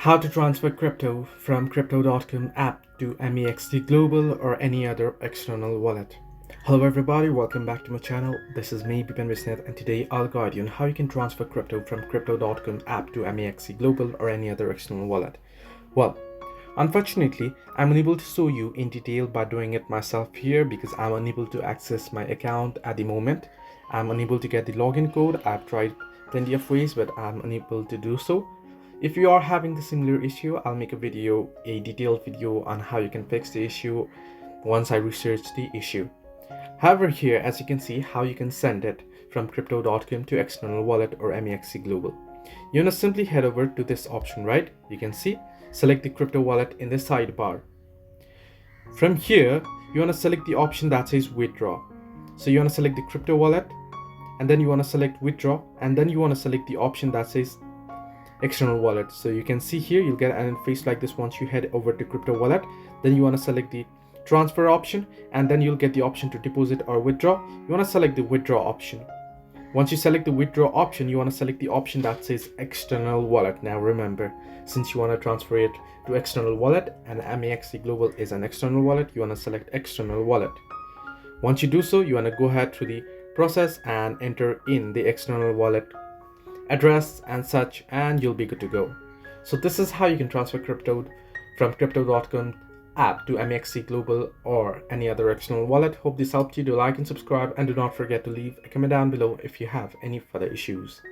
How to transfer crypto from crypto.com app to MEXC Global or any other external wallet. Hello everybody, welcome back to my channel. This is me, Bipan Visnath, and today I'll guide you on how you can transfer crypto from crypto.com app to MEXC Global or any other external wallet. Well, unfortunately, I'm unable to show you in detail by doing it myself here because I'm unable to access my account at the moment. I'm unable to get the login code. I've tried plenty of ways, but I'm unable to do so. If you are having the similar issue, I'll make a detailed video on how you can fix the issue once I research the issue. However, here, as you can see, how you can send it from crypto.com to external wallet or MEXC Global. You want to simply head over to this option, right? You can see, select the crypto wallet in the sidebar. From here, you want to select the option that says withdraw. So you want to select the crypto wallet, and then you want to select withdraw, and then you want to select the option that says external wallet. So you can see here you'll get an interface like this once you head over to crypto wallet. Then you want to select the transfer option, and then you'll get the option to deposit or withdraw. You want to select the withdraw option. Once you select the withdraw option, you want to select the option that says external wallet. Now remember, since you want to transfer it to external wallet and MEXC Global is an external wallet, you want to select external wallet. Once you do so, you want to go ahead through the process and enter in the external wallet address and such, and you'll be good to go. So this is how you can transfer crypto from crypto.com app to MEXC Global or any other external wallet. Hope this helped you. Do like and subscribe, and do not forget to leave a comment down below if you have any further issues.